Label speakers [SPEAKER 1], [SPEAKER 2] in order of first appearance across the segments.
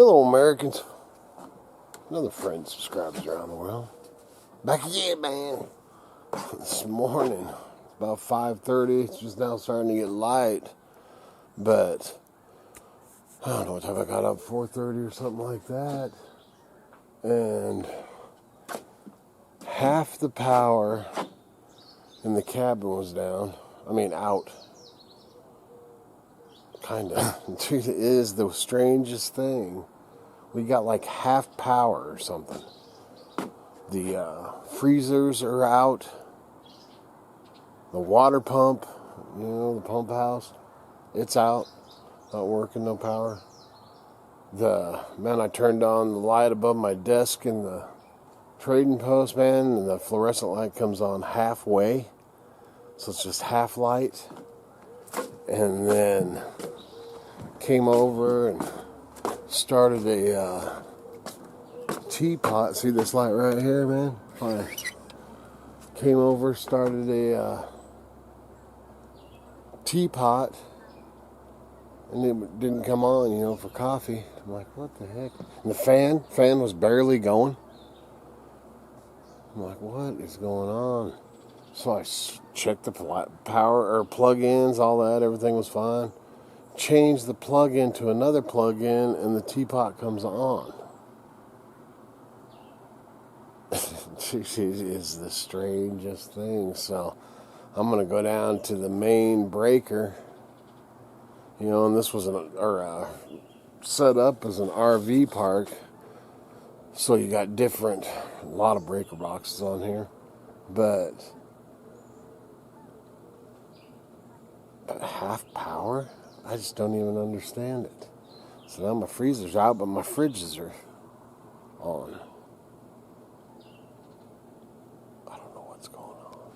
[SPEAKER 1] Hello, Americans. Another friend subscribers around the world. Back again, man. This morning, about 5:30. It's just now starting to get light. But I don't know what time I got up, 4:30 or something like that. And half the power in the cabin was down. I mean, out. Kinda. It is the strangest thing. We got like half power or something. The freezers are out. The water pump, you know, the pump house, it's out. Not working, no power. I turned on the light above my desk in the trading post, man, and the fluorescent light comes on halfway. So it's just half light. And then came over and started a teapot. See this light right here, man? I came over, started a teapot, and it didn't come on, you know, for coffee. I'm like, what the heck? And the fan was barely going. I'm like, what is going on? So I checked the power or plug-ins, all that, everything was fine. Changed the plug-in to another plug-in, and the teapot comes on. It is the strangest thing. So I'm going to go down to the main breaker. You know, and this was set up as an RV park. So you got a lot of breaker boxes on here. But half power? I just don't even understand it. So now my freezer's out, but my fridges are on. I don't know what's going on.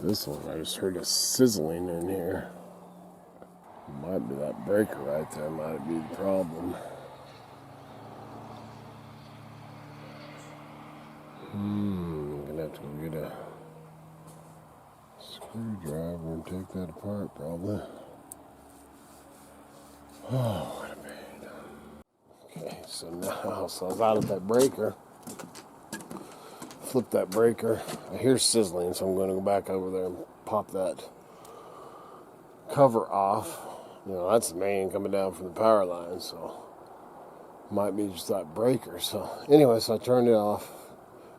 [SPEAKER 1] This one, I just heard a sizzling in here. Might be that breaker right there, might be the problem. I'm gonna have to go get a screwdriver and take that apart, probably. Oh, what a pain. Okay, so now, I was out of that breaker. Flip that breaker. I hear sizzling, so I'm going to go back over there and pop that cover off. You know, that's the main coming down from the power line, so might be just that breaker. So anyway, so I turned it off,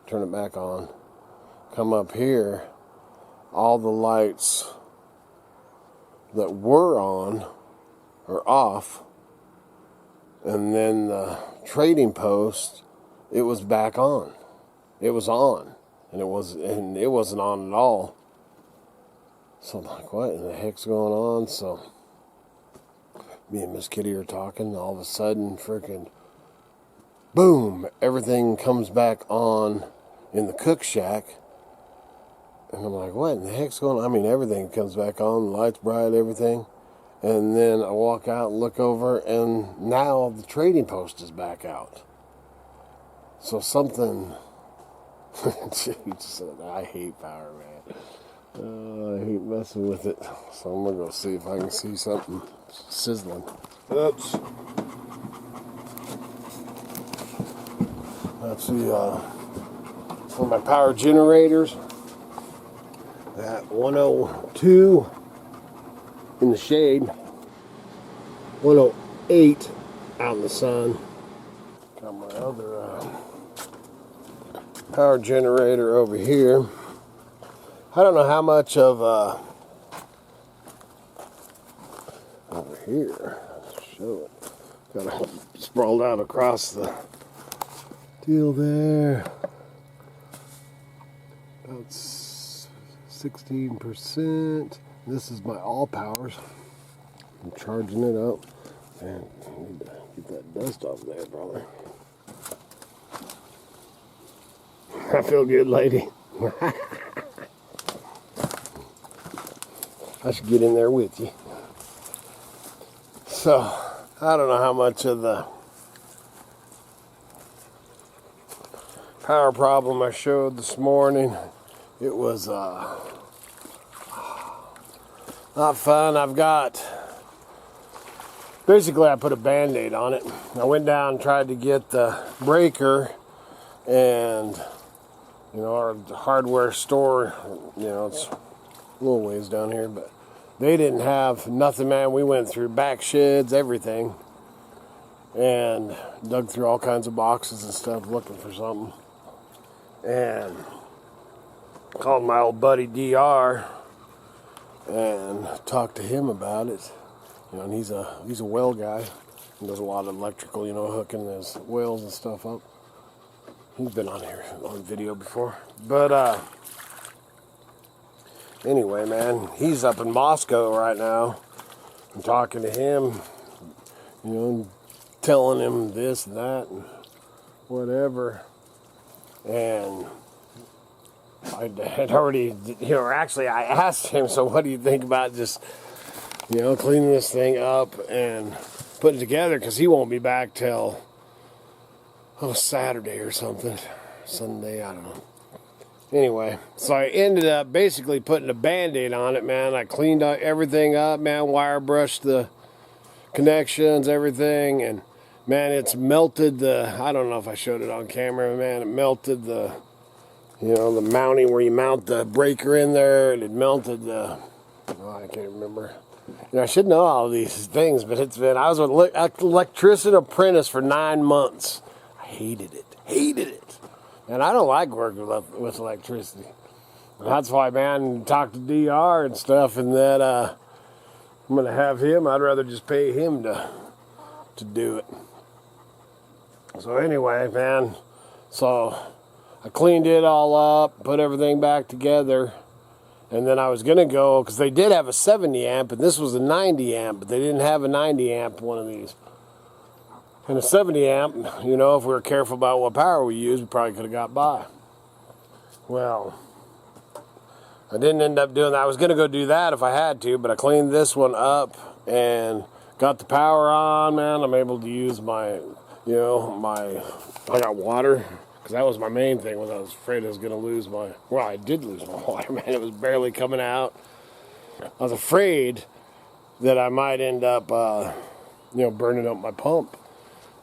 [SPEAKER 1] turn it back on, come up here, all the lights that were on are off, and then the trading post, it was back on. It was on, and it wasn't on at all. So I'm like, what in the heck's going on? So me and Miss Kitty are talking. All of a sudden, freaking boom! Everything comes back on in the cook shack, and I'm like, what in the heck's going on? I mean, everything comes back on. The lights bright, everything. And then I walk out and look over, and now the trading post is back out. So something. I hate power, man. I hate messing with it. So I'm gonna go see if I can see something sizzling. Oops. That's for my power generators. At 102 in the shade, 108 out in the sun. Got my other power generator over here. I don't know how much of over here. Let's show it. Got it sprawled out across the deal there. About 16%. This is my all powers. I'm charging it up, and I need to get that dust off there, brother. I feel good, lady. I should get in there with you. So, I don't know how much of the power problem I showed this morning. It was Not fun. I've got, basically I put a Band-Aid on it. I went down and tried to get the breaker, and you know, our hardware store, you know, it's a little ways down here, but they didn't have nothing, man. We went through back sheds, everything, and dug through all kinds of boxes and stuff looking for something. And called my old buddy DR and talked to him about it. You know, and he's a well guy. He does a lot of electrical, you know, hooking his wells and stuff up. He's been on here on video before. But anyway, man, he's up in Moscow right now. I'm talking to him, you know, telling him this and that and whatever. And I had already, you know, actually I asked him, so what do you think about just, you know, cleaning this thing up and putting it together, because he won't be back till Saturday or something, Sunday, I don't know. Anyway, so I ended up basically putting a Band-Aid on it, man. I cleaned everything up, man, wire brushed the connections, everything, and man, it's melted the, I don't know if I showed it on camera, man, it melted the, you know, the mounting where you mount the breaker in there, and it melted the, oh, I can't remember. You know, I should know all these things, but it's been, I was an electrician apprentice for 9 months. Hated it. And I don't like working with electricity. And that's why, man, talk to DR and stuff, and that I'm going to have him. I'd rather just pay him to do it. So anyway, man, so I cleaned it all up, put everything back together, and then I was going to go, because they did have a 70 amp, and this was a 90 amp, but they didn't have a 90 amp one of these. And a 70 amp, you know, if we were careful about what power we used, we probably could have got by. Well, I didn't end up doing that. I was going to go do that if I had to, but I cleaned this one up and got the power on, man. I'm able to use my, you know, I got water, because that was my main thing, was I was afraid I was going to lose my, well, I did lose my water, man. It was barely coming out. I was afraid that I might end up, you know, burning up my pump.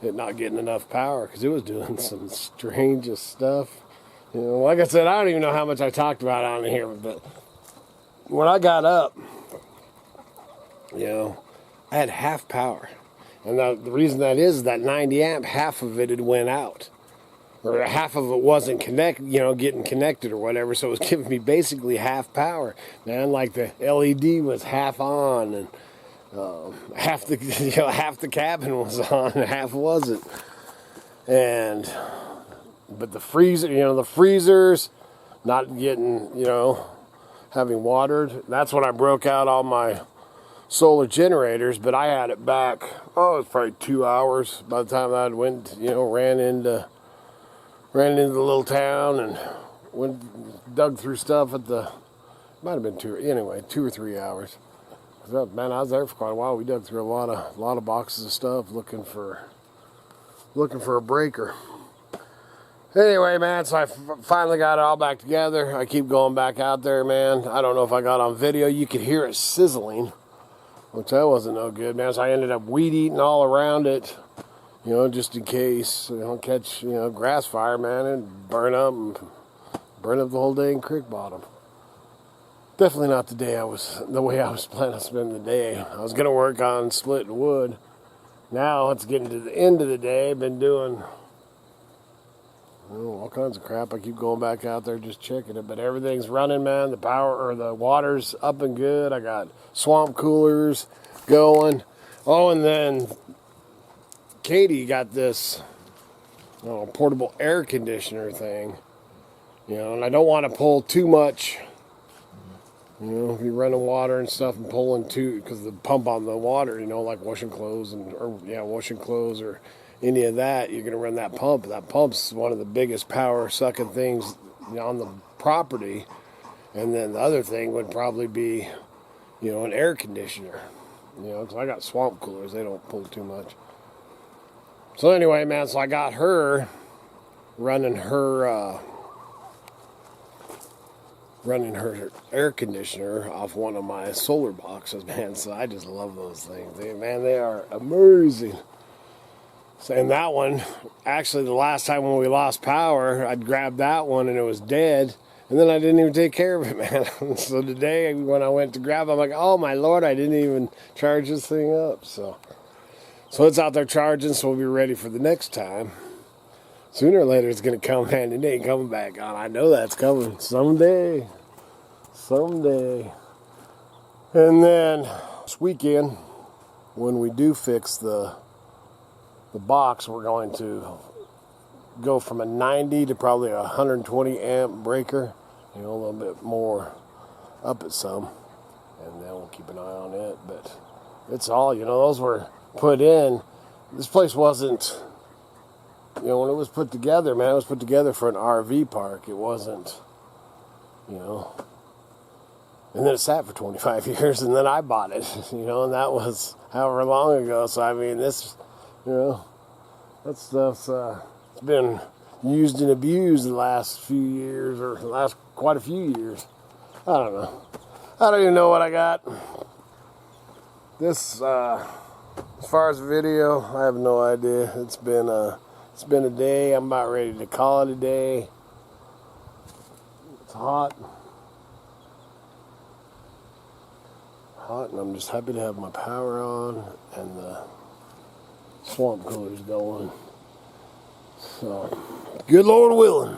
[SPEAKER 1] It not getting enough power, because it was doing some strangest stuff. You know, like I said, I don't even know how much I talked about on here, but when I got up, you know, I had half power. And the reason that is that 90 amp, half of it had went out. Or half of it wasn't getting connected or whatever, so it was giving me basically half power. Man, like the LED was half on, and half the cabin was on and half wasn't. But the freezer, you know, the freezers not getting, you know, having watered. That's when I broke out all my solar generators, but I had it back, it was probably 2 hours by the time I went, you know, ran into the little town and dug through stuff at the, might have been 2 or 3 hours. Man, I was there for quite a while. We dug through a lot of boxes of stuff looking for a breaker. Anyway, man, so I finally got it all back together. I keep going back out there, man. I don't know if I got on video. You could hear it sizzling, which that wasn't no good, man. So I ended up weed eating all around it, you know, just in case, you know, catch, you know, grass fire, man, and burn up the whole dang creek bottom. Definitely not the way I was planning to spend the day. I was going to work on splitting wood. Now it's getting to the end of the day. I've been doing all kinds of crap. I keep going back out there just checking it. But everything's running, man. The power, or the water's up and good. I got swamp coolers going. Oh, and then Katie got this portable air conditioner thing. You know, and I don't want to pull too much. You know, if you're running water and stuff and pulling too, because the pump on the water, you know, like washing clothes or any of that, you're going to run that pump. That pump's one of the biggest power sucking things, you know, on the property. And then the other thing would probably be, you know, an air conditioner. You know, because I got swamp coolers, they don't pull too much. So anyway, man, so I got her running her running her air conditioner off one of my solar boxes, man. So I just love those things. They are amazing. So, and that one, actually the last time when we lost power, I'd grabbed that one and it was dead. And then I didn't even take care of it, man. So today when I went to grab it, I'm like, oh my Lord, I didn't even charge this thing up. So it's out there charging, so we'll be ready for the next time. Sooner or later it's going to come, man. It ain't coming back on. I know that's coming someday. Someday. And then this weekend, when we do fix the box, we're going to go from a 90 to probably a 120 amp breaker, a little bit more, up it some, and then we'll keep an eye on it. But it's all, those were put in. This place wasn't, when it was put together, man, it was put together for an RV park. It wasn't, and then it sat for 25 years, and then I bought it, and that was however long ago. So I mean, this, that stuff's it's been used and abused the last few years, or the last quite a few years. I don't know. I don't even know what I got. This, as far as video, I have no idea. It's been a day. I'm about ready to call it a day. It's hot. And I'm just happy to have my power on and the swamp coolers going. So, good Lord willing,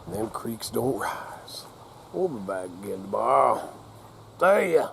[SPEAKER 1] them creeks don't rise. We'll be back again tomorrow. See ya.